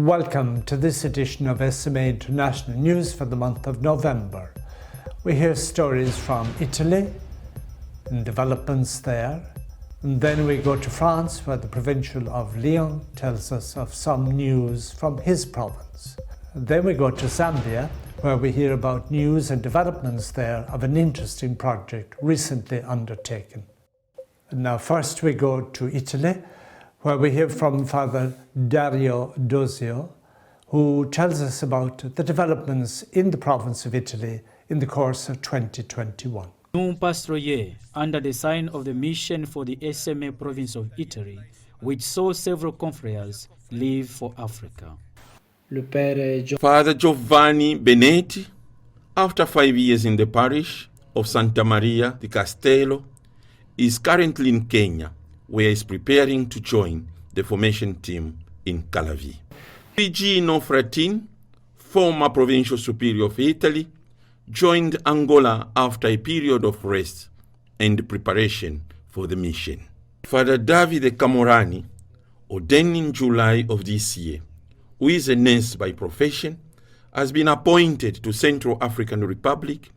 Welcome to this edition of SMA International News for the month of November. We hear stories from Italy and developments there. And then we go to France, where the provincial of Lyon tells us of some news from his province. And then we go to Zambia, where we hear about news and developments there of an interesting project recently undertaken. And now first we go to Italy, where we hear from Father Dario Dosio, who tells us about the developments in the province of Italy in the course of 2021. New pastoral year under the sign of the mission for the SMA province of Italy, which saw several confreres leave for Africa. Father Giovanni Benetti, after 5 years in the parish of Santa Maria di Castello, is currently in Kenya, where he is preparing to join the formation team in Calavi. Gino Fratin, former provincial superior of Italy, joined Angola after a period of rest and preparation for the mission. Father Davide Camorani, ordained in July of this year, who is a nurse by profession, has been appointed to Central African Republic,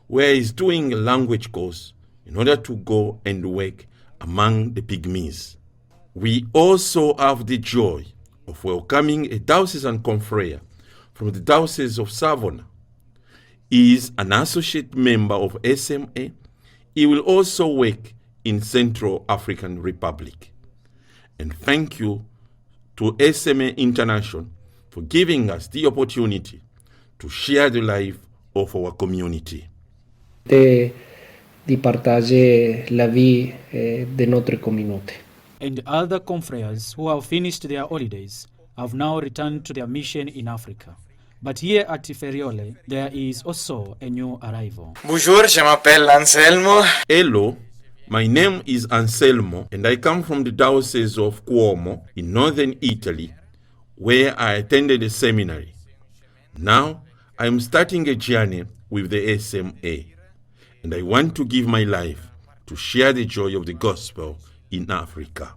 where he is doing a language course in order to go and work among the Pygmies. We also have the joy of welcoming a diocesan confrere from the Diocese of Savona. He is an associate member of SMA. He will also work in Central African Republic. And thank you to SMA International for giving us the opportunity to share the life of our community. Di partager la vie de notre communauté. And other confreres who have finished their holidays have now returned to their mission in Africa. But here at Feriole, there is also a new arrival. Bonjour, je m'appelle Anselmo. Hello, my name is Anselmo, and I come from the Diocese of Cuomo in northern Italy, where I attended a seminary. Now, I am starting a journey with the SMA. And I want to give my life to share the joy of the gospel in Africa.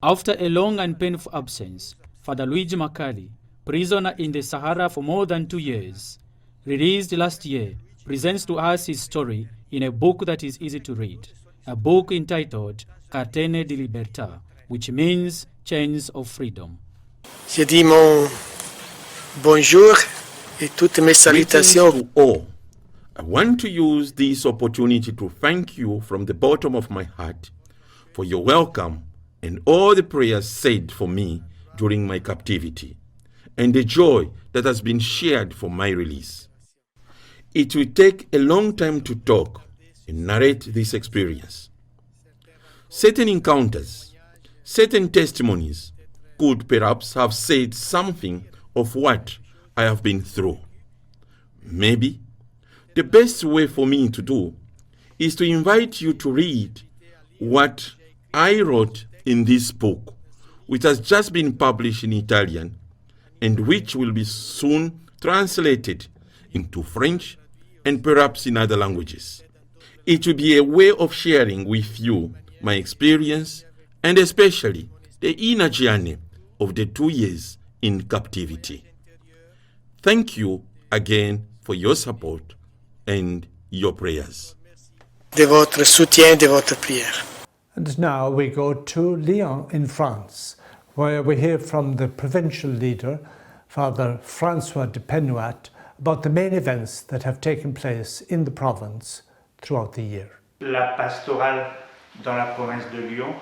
After a long and painful absence, Father Luigi Macali, prisoner in the Sahara for more than 2 years, released last year, presents to us his story in a book that is easy to read, a book entitled Catene di Libertà, which means Chains of Freedom. Je dis mon bonjour et toutes mes salutations. To all. I want to use this opportunity to thank you from the bottom of my heart for your welcome and all the prayers said for me during my captivity, and the joy that has been shared for my release. It will take a long time to talk and narrate this experience. Certain encounters, certain testimonies could perhaps have said something of what I have been through. Maybe the best way for me to do is to invite you to read what I wrote in this book, which has just been published in Italian and which will be soon translated into French and perhaps in other languages. It will be a way of sharing with you my experience and especially the inner journey of the 2 years in captivity. Thank you again for your support and your prayers. De votre soutien, de votre prière. And now we go to Lyon in France, where we hear from the provincial leader, Father François de Penouat, about the main events that have taken place in the province throughout the year. La pastorale dans la province de Lyon,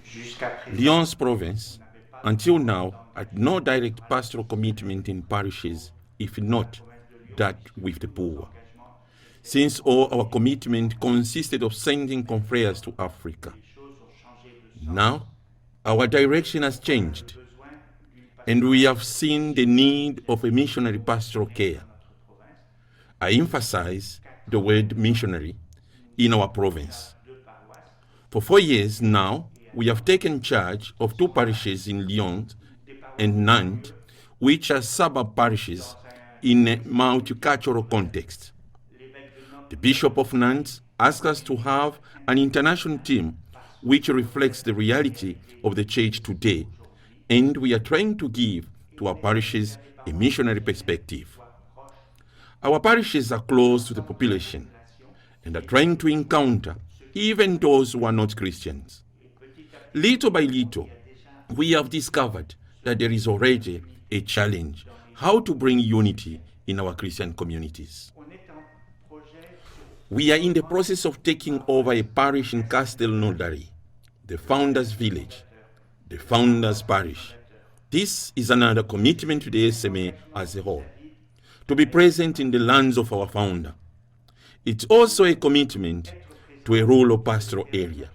jusqu'à présent. Lyon's province, until now, had no direct pastoral commitment in parishes, if not that with the poor, since all our commitment consisted of sending confreres to Africa. Now, our direction has changed, and we have seen the need of a missionary pastoral care. I emphasize the word missionary in our province. For 4 years now, we have taken charge of 2 parishes in Lyon and Nantes, which are suburb parishes in a multicultural context. The Bishop of Nantes asked us to have an international team which reflects the reality of the church today, and we are trying to give to our parishes a missionary perspective. Our parishes are close to the population and are trying to encounter even those who are not Christians. Little by little, we have discovered that there is already a challenge how to bring unity in our Christian communities. We are in the process of taking over a parish in Castelnaudary, the founders' village, the founders' parish. This is another commitment to the SMA as a whole, to be present in the lands of our founder. It's also a commitment to a rural pastoral area.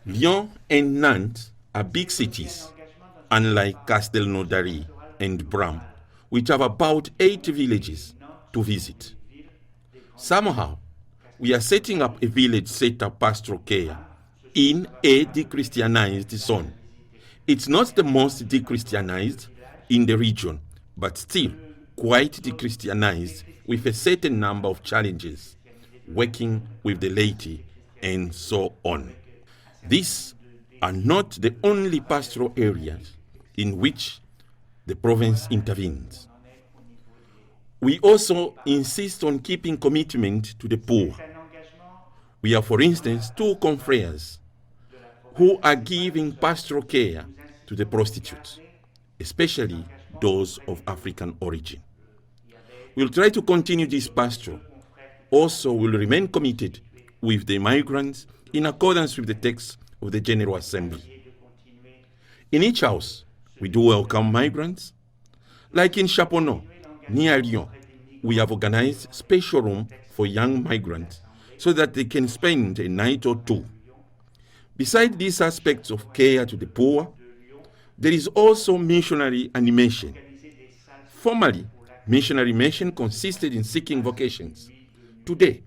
Lyon and Nantes are big cities, unlike Castelnaudary and Bram, which have about 8 villages to visit. Somehow, we are setting up a village setup pastoral care in a de-Christianized zone. It's not the most de-Christianized in the region, but still quite de-Christianized with a certain number of challenges, working with the laity and so on. These are not the only pastoral areas in which the province intervenes. We also insist on keeping commitment to the poor. We have, for instance, 2 confreres who are giving pastoral care to the prostitutes, especially those of African origin. We'll try to continue this pastoral. Also, we'll remain committed with the migrants in accordance with the text of the General Assembly. In each house, we do welcome migrants. Like in Chaponneau, near Lyon, we have organized special room for young migrants so that they can spend a night or 2. Besides these aspects of care to the poor, there is also missionary animation. Formerly, missionary mission consisted in seeking vocations. Today,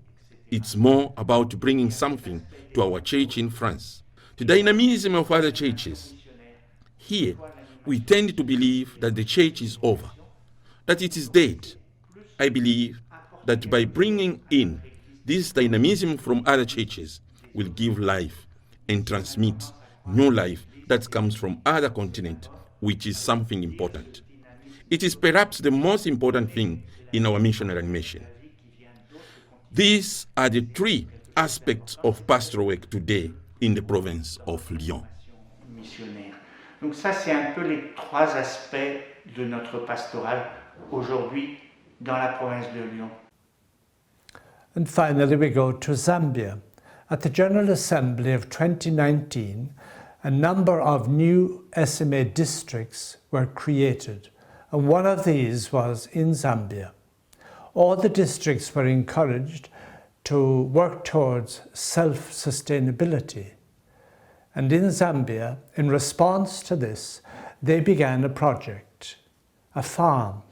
it's more about bringing something to our church in France, the dynamism of other churches. Here, we tend to believe that the church is over, that it is dead. I believe that by bringing in this dynamism from other churches will give life and transmit new life that comes from other continents, which is something important. It is perhaps the most important thing in our missionary mission. These are the 3 aspects of pastoral work today in the province of Lyon. Donc ça, c'est un peu les 3 aspects de notre pastoral aujourd'hui dans la province de Lyon. And finally, we go to Zambia. At the General Assembly of 2019, a number of new SMA districts were created, and one of these was in Zambia. All the districts were encouraged to work towards self-sustainability. And in Zambia, in response to this, they began a project, a farm.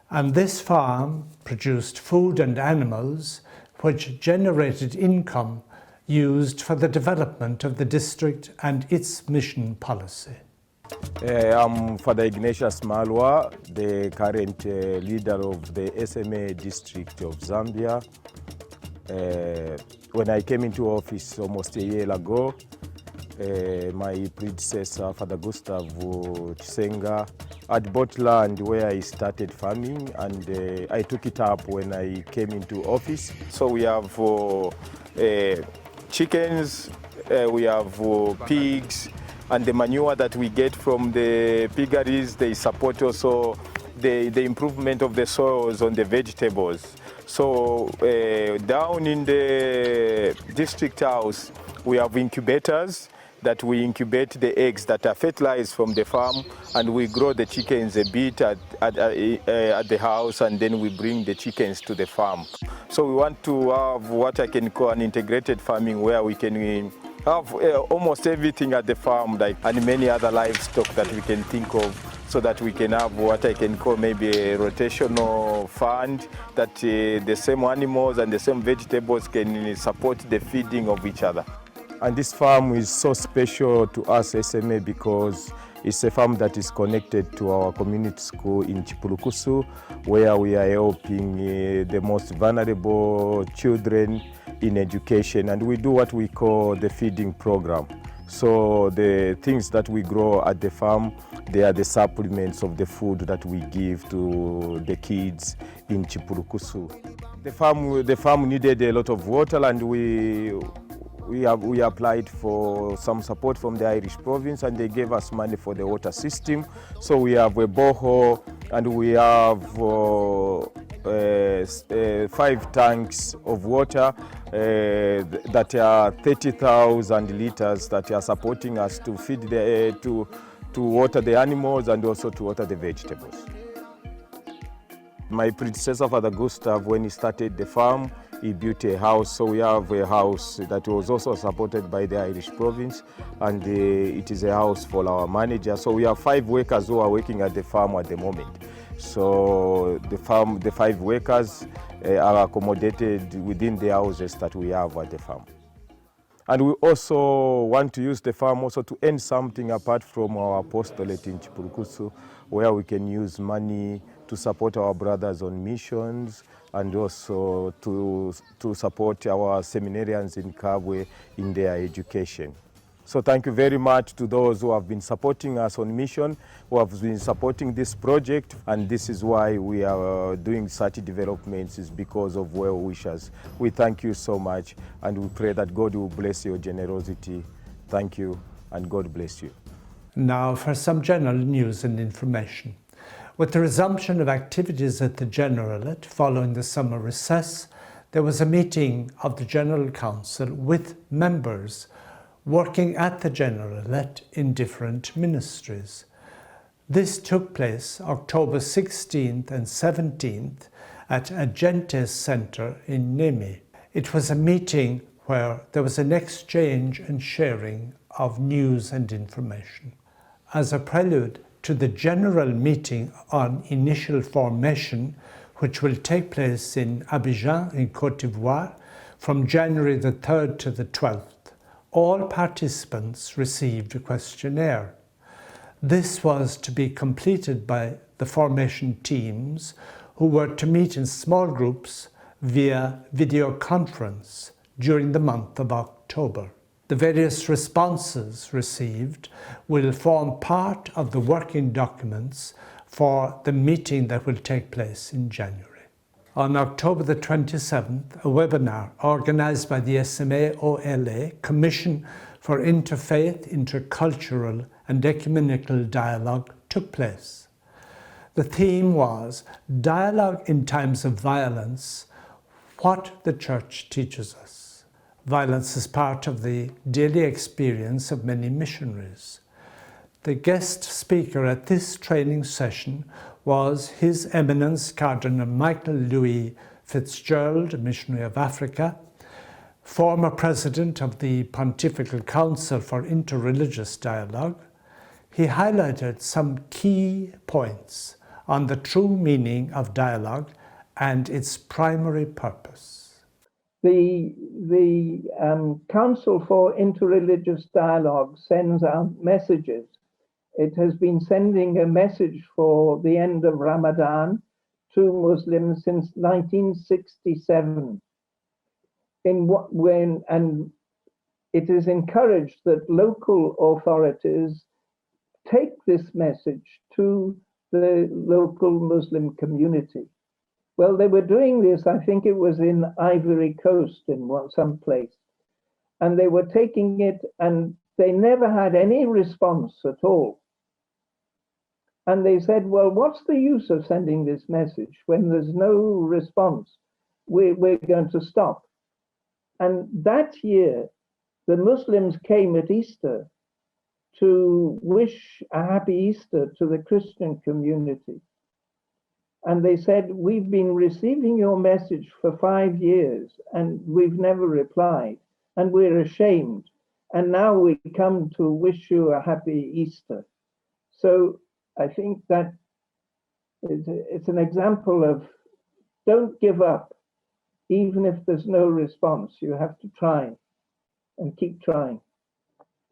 And this farm produced food and animals which generated income used for the development of the district and its mission policy. I'm Father Ignatius Malwa, the current leader of the SMA district of Zambia. When I came into office almost a year ago, my predecessor, Father Gustav Chisenga, had bought land where he started farming, and I took it up when I came into office. So we have chickens, we have pigs, and the manure that we get from the piggeries, they support also the improvement of the soils on the vegetables. So down in the district house, we have incubators that we incubate the eggs that are fertilized from the farm, and we grow the chickens a bit at the house, and then we bring the chickens to the farm. So we want to have what I can call an integrated farming, where we can have almost everything at the farm, like, and many other livestock that we can think of, so that we can have what I can call maybe a rotational fund, that the same animals and the same vegetables can support the feeding of each other. And this farm is so special to us SMA because it's a farm that is connected to our community school in Chipulukusu, where we are helping the most vulnerable children in education, and we do what we call the feeding program. So the things that we grow at the farm, they are the supplements of the food that we give to the kids in Chipurukusu. The farm needed a lot of water, and we applied for some support from the Irish province, and they gave us money for the water system. So we have a borehole, and we have 5 tanks of water that are 30,000 liters that are supporting us to feed to water the animals and also to water the vegetables. My predecessor, Father Gustav, when he started the farm, he built a house. So we have a house that was also supported by the Irish province, and it is a house for our manager. So we have 5 workers who are working at the farm at the moment. So the 5 workers are accommodated within the houses that we have at the farm. And we also want to use the farm also to earn something apart from our apostolate in Chipurukusu, where we can use money to support our brothers on missions and also to support our seminarians in Kabwe in their education. So thank you very much to those who have been supporting us on mission, who have been supporting this project, and this is why we are doing such developments, is because of well wishers. We thank you so much, and we pray that God will bless your generosity. Thank you, and God bless you. Now for some general news and information. With the resumption of activities at the Generalate following the summer recess, there was a meeting of the General Council with members working at the Generalate in different ministries. This took place October 16th and 17th at Agentes Centre in Nemi. It was a meeting where there was an exchange and sharing of news and information. As a prelude to the general meeting on initial formation, which will take place in Abidjan in Côte d'Ivoire from January the 3rd to the 12th, all participants received a questionnaire. This was to be completed by the formation teams, who were to meet in small groups via video conference during the month of October. The various responses received will form part of the working documents for the meeting that will take place in January. On October the 27th, a webinar organised by the SMA-OLA Commission for Interfaith, Intercultural and Ecumenical Dialogue took place. The theme was Dialogue in Times of Violence, What the Church Teaches Us. Violence is part of the daily experience of many missionaries. The guest speaker at this training session was His Eminence Cardinal Michael Louis Fitzgerald, a missionary of Africa, former president of the Pontifical Council for Interreligious Dialogue. He highlighted some key points on the true meaning of dialogue and its primary purpose. The Council for Interreligious Dialogue sends out messages. It has been sending a message for the end of Ramadan to Muslims since 1967. And it is encouraged that local authorities take this message to the local Muslim community. Well, they were doing this, I think it was in Ivory Coast in some place, and they were taking it and they never had any response at all. And they said, well, what's the use of sending this message when there's no response? We're going to stop. And that year, the Muslims came at Easter to wish a happy Easter to the Christian community. And they said, we've been receiving your message for 5 years and we've never replied, and we're ashamed. And now we come to wish you a happy Easter. So I think that it's an example of don't give up. Even if there's no response, you have to try and keep trying.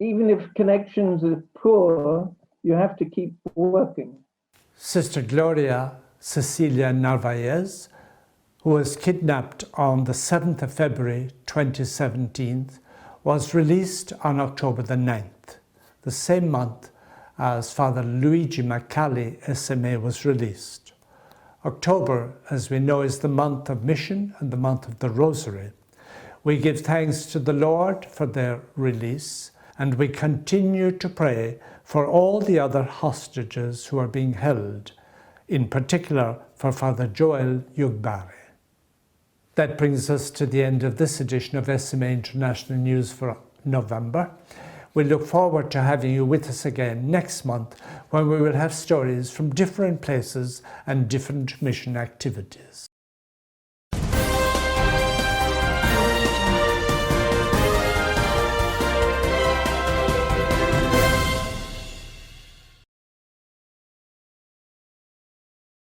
Even if connections are poor, you have to keep working. Sister Gloria, Cecilia Narvaez, who was kidnapped on the 7th of February 2017, was released on October the 9th, the same month as Father Luigi Macali SMA was released. October, as we know, is the month of mission and the month of the Rosary. We give thanks to the Lord for their release, and we continue to pray for all the other hostages who are being held, in particular for Father Joel Yugbare. That brings us to the end of this edition of SMA International News for November. We look forward to having you with us again next month, when we will have stories from different places and different mission activities.